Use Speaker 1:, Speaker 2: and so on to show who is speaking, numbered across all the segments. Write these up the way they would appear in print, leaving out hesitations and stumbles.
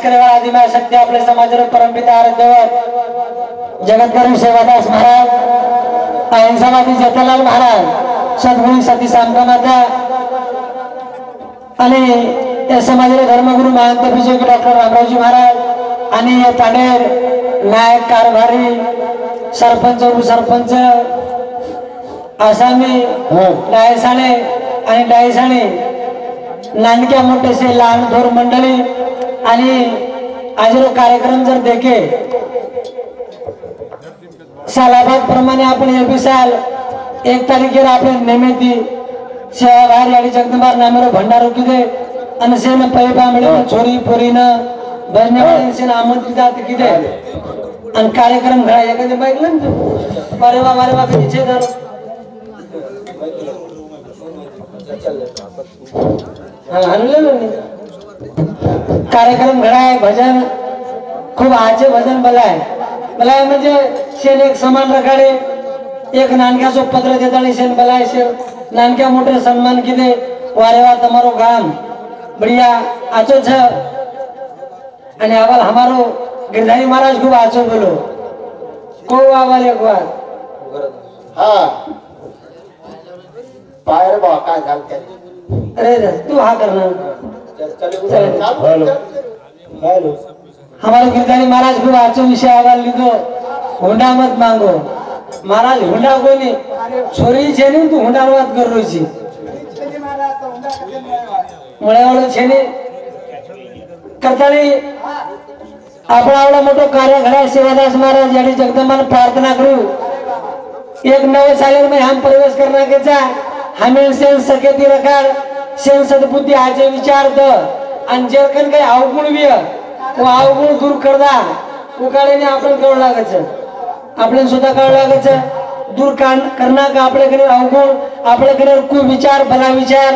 Speaker 1: करेवाळा आदिमाय शक्ती आपले समाजर परमपिता आराध्यवर जगतगुरु सेवादास महाराज अहिंसावादी जथालाल महाराज सद्गुरू सती सामगामाता आणि या समाजाचे धर्मगुरु महंत विजय डॉक्टर रामरावजी महाराज आणि या तांडेर नायक कारभारी सरपंच उपसरपंच आसामी डायसाणे आणि डायसाणे नानक्या मोठेसे लहान थोर मंडळी आणि आजरो कार्यक्रम जर देखे सालाबाद प्रमाणे आपण एपी साल 1 तारीखेला आपण नेमेती सेवा बाहेर याडी जगदंबार नामेरो भंडारो किदे आणि सेन पैबा मिळे छोरी पोरीनं भजने सेन आमंत्रित आत किदे आणि कार्यक्रम घडा एखादे बाईकलं अरे वा पीछे धरो कार्यक्रम घडाय भजन खूप आचे भजन बलाय म्हणजे शेन एक समान रखाडे एक नानक्याचो पत्र देतानी शेन बलाय शेन नानक्या मोठे सन्मान किदे वारेवा तमारो गाम बढ़िया आचो छ आणि आवाल हमारो गिरधारी महाराज खूप आचो बोलो को आवाल एक बार
Speaker 2: हाँ पायर बा काय झालते
Speaker 1: अरे तू हा करना
Speaker 2: हेलो
Speaker 1: हमारे गिरधारी महाराज खूप आचो विषय आवाल लिखो हुंडा मत मांगो महाराज हुंडा कोणी छोरी छेनी तू हुंडा बात कर रोची मुळेवाळो छेनी करतानी आपण आवडा मोठो कार्य घडा सेवादास महाराज यानी जगदंबाने प्रार्थना करू एक नवे साल में हम प्रवेश करना के चा हमें सेन सकेती रखाड सेन सद्बुद्धी आजे विचार द आणि जेरकन काही अवगुण विय वो अवगुण दूर करदा उकाळेने आपण कळू लागायचं आपल्याला सुद्धा कळू लागायचं दूर करना का आपल्याकडे अवगुण आपल्याकडे कुविचार भला विचार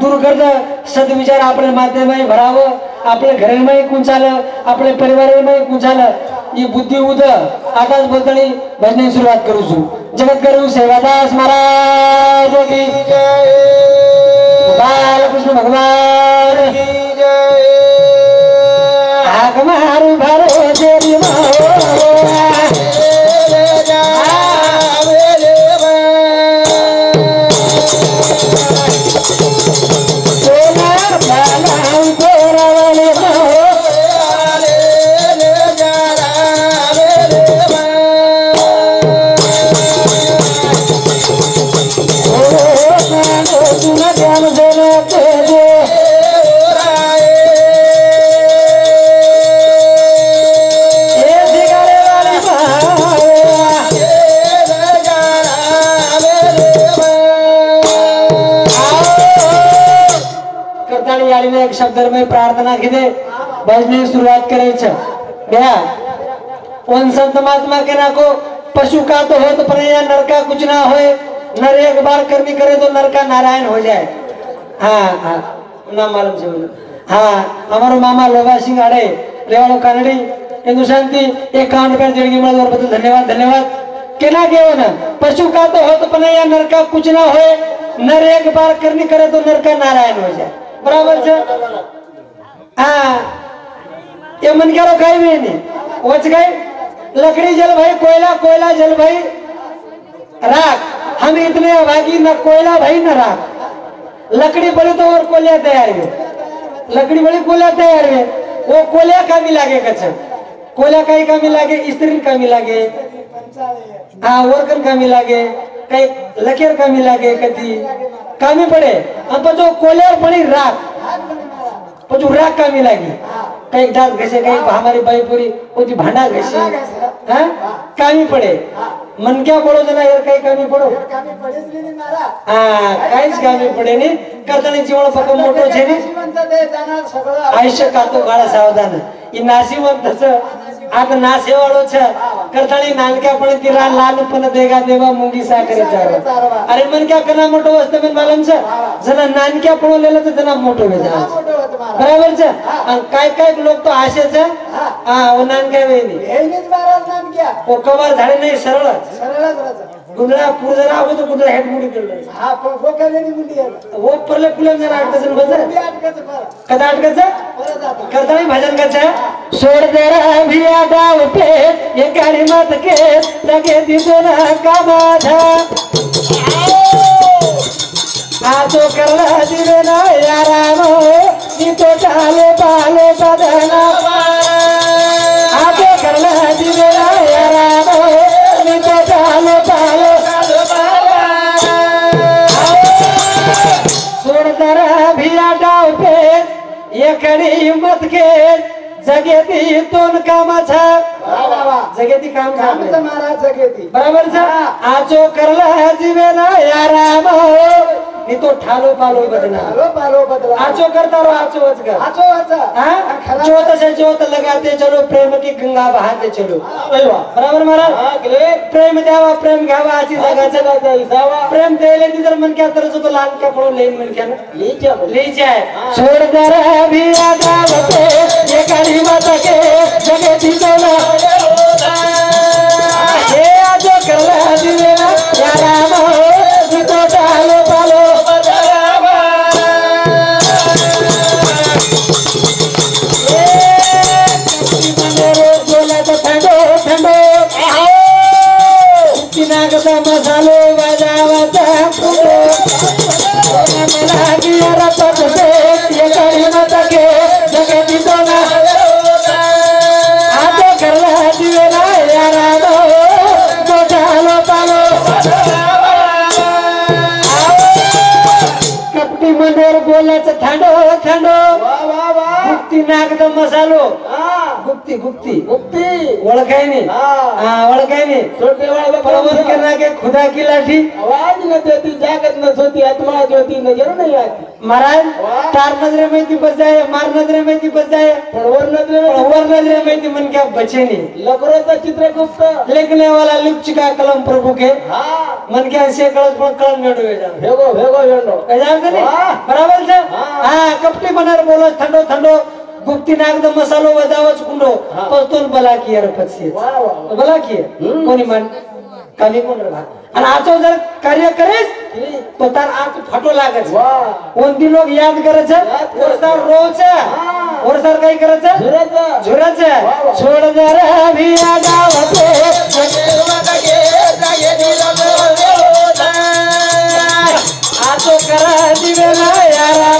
Speaker 1: दूर करत सद्विचार आपल्या माध्यमाने भरावं आपल्या घरामध्ये कुंचालं आपल्या परिवारामध्ये कुंचालं ही बुद्धी उद आताच बोलतानी भजनाची सुरुवात करू छु जगतगुरु सेवादास महाराज की जय बालकृष्ण भगवान की जय आग मारू भरो तेरी एक शब्द में प्रार्थना की दे भजने शुरुआत करायचं घ्या उन संत महात्मा के ना को पशु का तो हो तो पर नर का कुछ ना होए नर एक बार करनी करे तो नर का नारायण हो जाए हाँ ना मालूम से बोलो हाँ हमारो मामा लोबा सिंह आड़े रेवाड़ो कानड़ी हिंदुस्तानी 51 रुपये देणगी मिळाल्यावर बद्दल धन्यवाद केना घेऊ ना पशु का तो हो तो पर नर का कुछ ना होए नर एक बार करनी करे तो नर का नारायण हो जाए बराबर से हाँ ये मन क्या रो खाई भी नहीं वच गए लकड़ी जल भाई कोयला जल भाई राख हम इतने अभागी न कोयला भाई न राख लकड़ी बड़ी तो और कोयला तैयार है लकड़ी बड़ी कोयला तैयार है वो कोयला कामी लागे कच्छ कोयला काही कामी लागे स्त्री कामी लागे हाँ वर्कन कामी लागे काही लकेर कामी लागे कधी कामी पड़े अब जो कोयला पड़ी राख पचू राख कामी लागी काही डाक घसे काही हमारी बाईपुरी होती भांडा घसे हाँ कामी पड़े मन क्या पड़ो जना यार काही कामी पड़ो हाँ काहीच कामी पड़े नहीं करतानी जीवन पक्क मोठो छे नी आयुष्य कातो गाळा सावधान ई नाशिवंतच आता नासेवाळो छ करतानी नानक्यापणे तिला लालपण देगा देवा मुंगी साखरे चावा अरे मन क्या करना मोठो वस्त में मालूम छ जना नानक्या पळवलेलं तर जना मोठो वेजा बराबर छ काय काय लोक तो आशे छ हां ओ नानक्या वेनी हेनीच महाराज नानक्या ओ कवर झाडे नाही सरळच गुंडळा पूर जरा आगो तो गुंडळा हेड मुडी केलं हा फोकलेनी मुंडी वो परले पुले जरा अटकसन बज कदा अटकस करतानी भजन कचा छोड़ दे भिया डाव पे ये गाड़ी मत के लगे दिसना का बाधा आजो करला दिवे ना यारामो नी तो डाले बाले बदना आजो करला दिवे ना यारामो नी तो डाले बाले छोड़ दे भिया डाव पे ये कड़ी हिम्मत के जगेती तोन कामाचा जगेती काम
Speaker 2: महाराज जगेती
Speaker 1: बराबर छ आजो करला जीवे ना याराम नी तो ठालो पालो बदना आजो करता रो आजो वचकर जोत से जोत लगाते चलो प्रेम की गंगा बहाते चलो बराबर महाराज प्रेम द्यावा प्रेम घ्यावा अशी जगाचा प्रेम द्यायला ती जर मन क्या तरच तो लाल का पडून लेन मन क्या लीचा है छोड़ दे भी आगावते ये गाड़ी मत के जगेती तोना ये आजो करला दिवे ना याराम नी तो ठालो पालो मसालो बजावता मला किया रपत से ये गाड़ी मत के जगेती तोना आजो करला दिवे ना याराम तो ठालो पालो कपटी मनोर बोलाच थंडो थंडो गुप्ती नागद मसालो गुप्ती गुप्ती गुप्ती ओळखाय नहीं ओळखाय नहीं पर्वत के नागे खुदा की लाठी
Speaker 2: आवाज न देती जागत न सोती आत्मा ज्योति नजर नहीं आती
Speaker 1: महाराज तार नजरे में ती बच जाए मार नजरे में ती बच जाए
Speaker 2: वर
Speaker 1: नजरे में ती मन क्या बचे नहीं
Speaker 2: लकरोचा चित्रगुप्त
Speaker 1: लिखने वाला लिप चुका कलम प्रभु के मन क्या से कलम पण कलम मेडवे जा
Speaker 2: भेगो वेंडो
Speaker 1: एजाम के नहीं बराबर छे कपटी बनार बोलो ठंडो ठंडो गुप्ती नागद मसालो बजावच कुंडो पस्तोन बला की यार पछी बला की कोणी मन कमी कोण रे भाग आणि आजो जर कार्य करेस तो तार आज फटो लागत कोण ती लोग याद करत छे और सर रोज और सर काय करत छे झुरत छे छोड़ दे रे भी आ गाव पे आजो कर दिवे ना यारा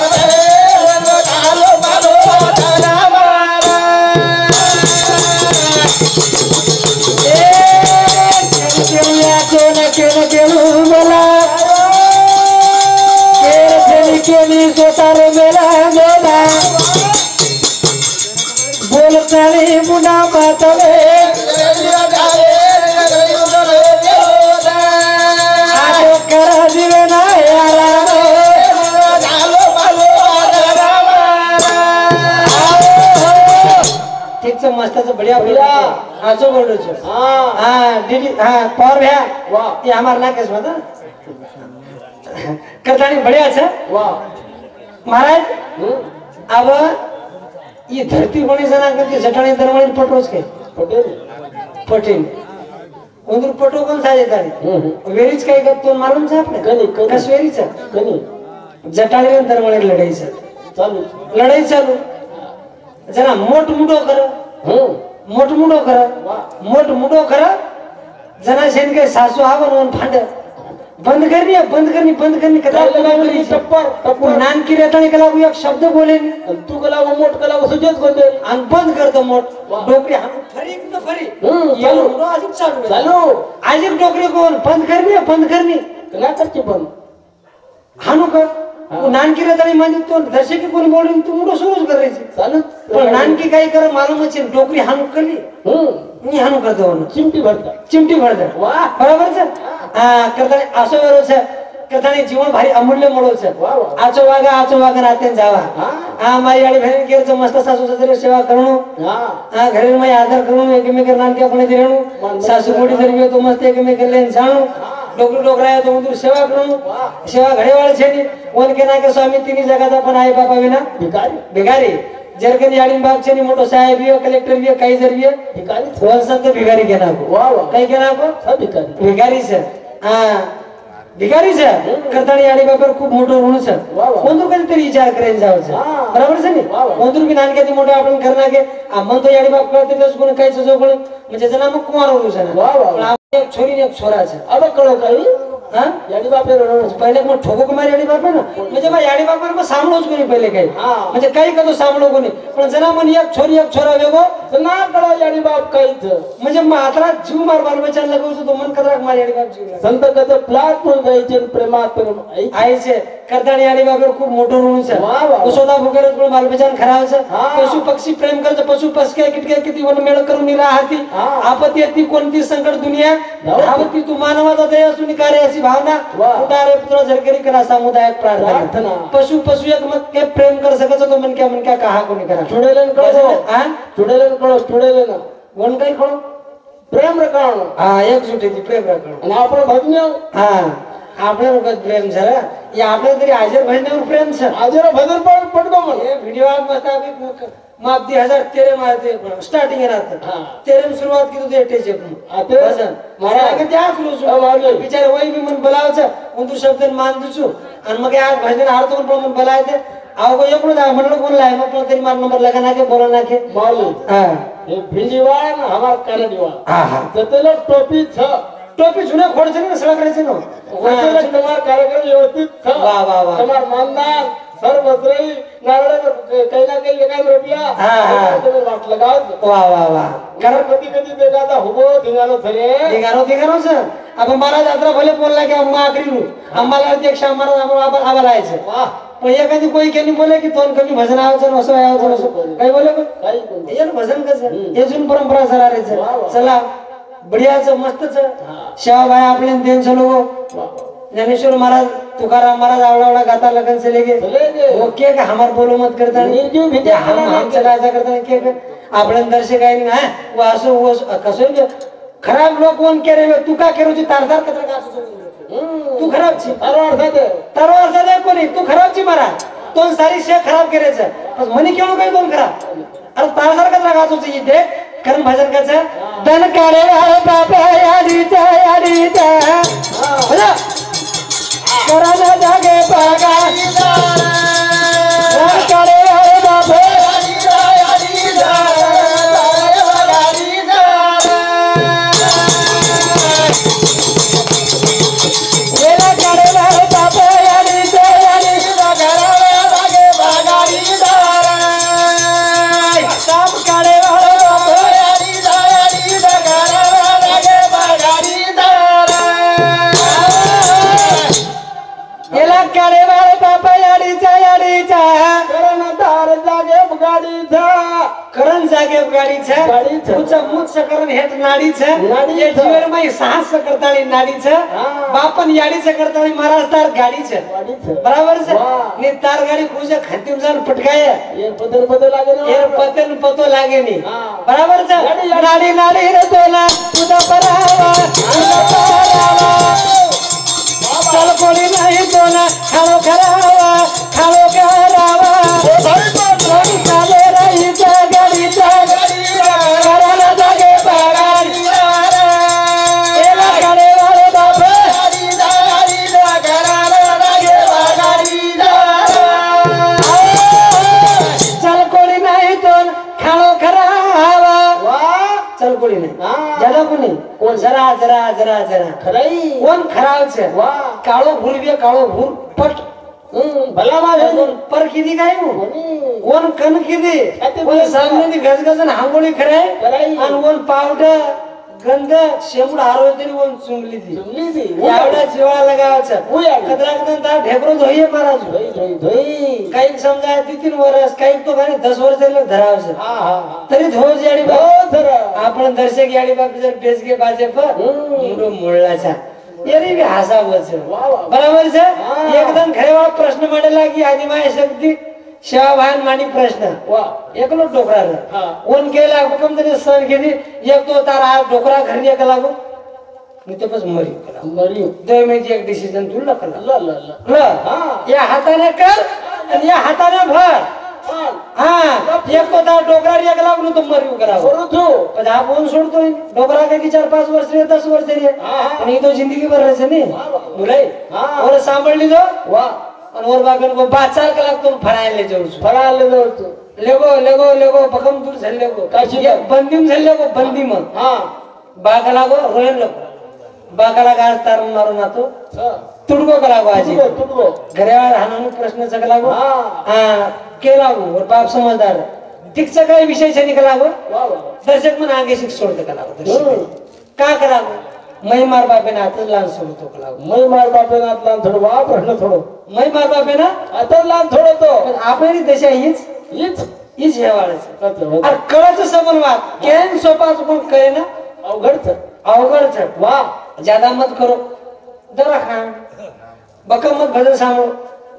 Speaker 1: बोलतानी मुना मातवे आजो कर दिवे ना यारा ठीक से मस्त बढ़िया बढ़िया आजो बोलो छो दीदी पर भैया ये हमार ना केस बता करतानी बढ़िया छे महाराज अब ये धरती बनी जना करती जटाणी दरवाणी पटोस के पटेल उंदर पटो कोण साजेता वेरीच काय करतो मालूम छे आपने कस वेरीच जटाणी दरवाणी लढाई छे चालू लढाई चालू जना मोठ मुडो कर जना शेन के सासू आवन फांड बंद करनी कदा बोली टप्पर नान की रेताणी कला को एक शब्द बोले तू कला को मोट कला को सुजेत को दे अन बंद कर दो मोट डोकरी हम फरी न फरी ये मुडो आज चालू आज डोकरी को बंद करनी कला करके बंद हानु कर वो नान की रेताणी मानी तो दर्शक की कोण बोल तू मुडो सुरूच कर रही चालू पण नान की काय कर मालूम छे डोकरी हानु करली मी हानु कर दो चिमटी भरता वाह बराबर छे करतानी आसो वेरो छे करतानी जीवन भारी अमूल्य मोडो छे आचो वागा नाते जावा मारी वाली बहन केर मस्त सासू ससरे सेवा करणो घरे में आदर करणो एकमेक नान के अपने दिरणो सासू मोटी धरवी तो मस्त एकमेक लेन जाणो डोकरी डोकराय तो उंदर सेवा करणो सेवा घडे वाले छे नी ओन के ना के स्वामी तिनी जगाचा पण आई बापा विना भिकारी जरकन याडी बाप छे नी मोटो साहेब बियो कलेक्टर बियो काईजर बियो भिकारी थोड़ा सा तो भिखारी के ना को वाह कई के ना को सब भिखारी से भिकारी છે કરતાણી આડી બાપર ખૂબ મોટો ઋણ છે ઓંદરું કદી વિચાર કરીને જાવ છે બરાબર છે ને ઓંદરું બી નાનકેથી મોટો આપણે ઘર નાખે આ મન તો આડી બાપ કરતે દસ ગુણ કઈ છે જો કોણ म्हणजे જનામાં કુંવારો ઋણ છે ને પણ આ એક છોરી ને એક છોરા છે
Speaker 2: अब कळो काही
Speaker 1: હા
Speaker 2: याडी बापे रडो
Speaker 1: पहिले मग ठोको कुमार याडी बाप ना म्हणजे मग याडी बाप मग सामळोच कोणी पहिले काही म्हणजे काही कदो सामळो कोणी पण जना मन एक छोरा वेगो
Speaker 2: ना कळो याडी बाप काहीच
Speaker 1: म्हणजे मात्रा जीव मार बाल बच्चा लगवतो तो मन कदराक मार याडी बाप जीव
Speaker 2: संत कथ प्लाट पण जायचे प्रेमात
Speaker 1: आहे છે કરતાણી याडी बाप खूप मोठो ऋण છે उसोदा वगैरे पण बाल बच्चा खराब છે पशु पक्षी प्रेम करते पशु पक्षी किटके किती वन मेळ करून निराहती आपत्ती येती कोणती संकट दुनिया धावती तू मानवाचा दया असून कार्य अशी भावना उतारे पुत्र झरकरी करा सामुदायिक प्रार्थना पशु पशु एक मत के प्रेम कर सकत तो मन क्या कहा कोणी करा
Speaker 2: चुडेलन कळो
Speaker 1: हां
Speaker 2: चुडेलन कळो चुडेलन
Speaker 1: कोण काही कळो
Speaker 2: प्रेम रकाणो
Speaker 1: हां एकजुटीची प्रेम रकाणो
Speaker 2: आणि आपण भजन
Speaker 1: हां આપણે વખત પ્રેમ છે એ આપણે તરી હાજર ભજન પ્રેમ છે
Speaker 2: हाजर भजन पण पडतो मन
Speaker 1: એ વિડિયો આપ બતા भी माप 2013 में आते स्टार्टिंग में आता 13 में शुरुआत की तो देटे जे
Speaker 2: आते
Speaker 1: भजन मारा आगे त्या सुरू बिचारे वही भी मन बोलाव छ उंदू शब्द मान दुछु आणि मग आज भजन हारतो पण मन बोलाय ते आओ को एकलो जा म्हणलो कोण लाय मग तरी मार नंबर लगा नाके बोला नाके
Speaker 2: मालू
Speaker 1: हां
Speaker 2: हे भिंजीवान हमार कानडीवा
Speaker 1: हां हां
Speaker 2: ततेलो टोपी छ
Speaker 1: टोपी जुने खोडছে ना सगळं करायचं ना
Speaker 2: वचन तुम्हार कार्यक्रम व्यवस्थित छ
Speaker 1: वाह वाह वाह
Speaker 2: तुम्हार मानदान सर्व वस्त्रई नारळ काही ना काही एका रुपया तुम्ही वाट लगाव
Speaker 1: वाह वाह वाह
Speaker 2: कारण कधी कधी देखाता हुबो धिंगालो थरे
Speaker 1: दिगारो सर अब महाराज यात्रा भले बोलला की अम्मा आखरी आम्हाला अध्यक्ष महाराज आम्हाला यायचं
Speaker 2: वाह
Speaker 1: पण एखादी कोई केनी बोले की तोन कमी भजन आवायचं असं आवायचं असं काही बोले काही हे भजन कसं हे जुन परंपरा सर आरेचं चला बढ़ियाच मस्तच शेवा भाई आपले देन चलो ज्ञानेश्वर महाराज तुकाराम महाराज आवड़ा गाता लगन से लेके वो के हमार बोलो मत करता नहीं हम चला ऐसा करता नहीं के आपले दर्शक आहे ना वो असो वो कसो खराब लोक कोण के रे तू का केरो ची तारदार कत्र का तू खराब छी तारो अर्थ दे कोणी तू खराब छी महाराज तो सारी शे खराब केरेच पण मनी केवढं काही दोन खराब अरे तारदार कत्र का ची दे कारण भजन काचं दन काढे बाबा याडीचा करा जागे बागा दन काढे बाबा करण जागे गाडी छ उचा मुच करण हेट नाडी छ ये जीवन में साहस करताली नाडी छ बापन याडी छ करताली महाराज तार गाडी छ बराबर छ ने तार गाडी कुजे खंतीम जान पटकाय
Speaker 2: ये बदल लागे ना
Speaker 1: ये पतन पतो लागे नी बराबर छ नाडी नाडी रे तोला तुदा परावा चल कोणी नाही तोना खालो करावा चाले रही गाडी करायला जागे बागाडी एला गाडे वाले बाबा चल कोणी नाही तो खालो खरावा चल कोणी नाही ज्यादा कोणी कोण जरा
Speaker 2: खराई
Speaker 1: कोण खराब છે કાળો ભૂરવે કાળો ભૂર પટ भला माझे पर किती काय कोण कण किती कोण सामने गजगजन हांगोळी खराय आणि कोण पावडर गंध शेंबूड आरोतरी कोण चुंगली ती एवढा जीवा लगावाचा कदराकदन तार ढेकरो धोईये महाराज धोई काही समजा 3 वर्ष काही तो गाणी 10 वर्ष झाले धरावच तरी धोज याडी आपण दर्शक याडी बाप जर बेसगे बाजे पर मुंडो मोळलाचा येरी भी हासावच बराबर છે एकदम खरेवाळ प्रश्न मांडला की आदिमाय शक्ती शेवाभान मानी प्रश्न एकलो डोकरा ओन केला हुकम तरी सण केली एक तो तार आ डोकरा घरी एक लागो मी ते बस मरी दोय में एक डिसिजन तुला कला ल या हाताने कर आणि या हाताने भर हा एक तो ता डोकरा एक लागलो तो मरू करावं
Speaker 2: करू तू
Speaker 1: पण हा फोन सोडतोय डोकरा काही 4-5 वर्ष रे 10 वर्ष रे पण ही तो जिंदगी भर रहছে ने बोले और सांभळ लीधो
Speaker 2: वाह
Speaker 1: और बाबेन को 5 कलाक तुम फरायले जाऊ
Speaker 2: फरायले जाऊ तू
Speaker 1: लेगो भकम दूर झल्ले को
Speaker 2: काशी
Speaker 1: बंदीम झल्ले को बंदी मग
Speaker 2: हा
Speaker 1: बागला गो रोयन लोक बागला गाज तार मारून आतो तुडगो कलागो आजी
Speaker 2: तुडगो
Speaker 1: घरेवाळ हाणून प्रश्न सगलागो
Speaker 2: हा
Speaker 1: केलागो और बाप समझदार ठीक से काही विषय से निकलागो
Speaker 2: वाह
Speaker 1: दर्शक मन आगे शिक सोड कलागो दर्शक का करागो मै मार बापे ना आता लान सोडतो कलागो
Speaker 2: मै मार बापे ना आता थोडं वा प्रश्न थोडं
Speaker 1: मै मार बापे ना
Speaker 2: आता लान थोडं तो
Speaker 1: पण आपली दशा हीच हेवाळच अरे कळच समन्वय केन सोपाच कोण कळे ना अवघड वाह ज्यादा मत करो जरा खान बकम मत भजन सांभळो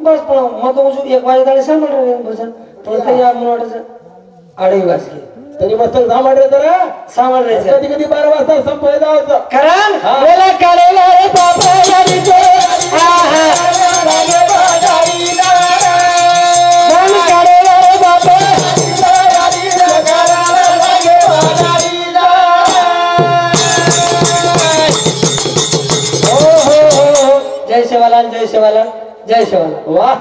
Speaker 1: बस पण मत उजू 1 वाजे ताळे सांभळ रे भजन पण ते या मन वाटच आडे वाजले
Speaker 2: तरी मस्त सांभाळ रे जरा
Speaker 1: सांभळ रे
Speaker 2: कधी कधी 12 वाजता संपायला होतं
Speaker 1: कारण बोला काढेला रे बापा यारी तो आहा लागे बाजारी दारा मन काढेला रे बापा यारी जगाला लागे बाजारी जय शिवालाल जय शिवालाल जय शिवालाल
Speaker 2: वाह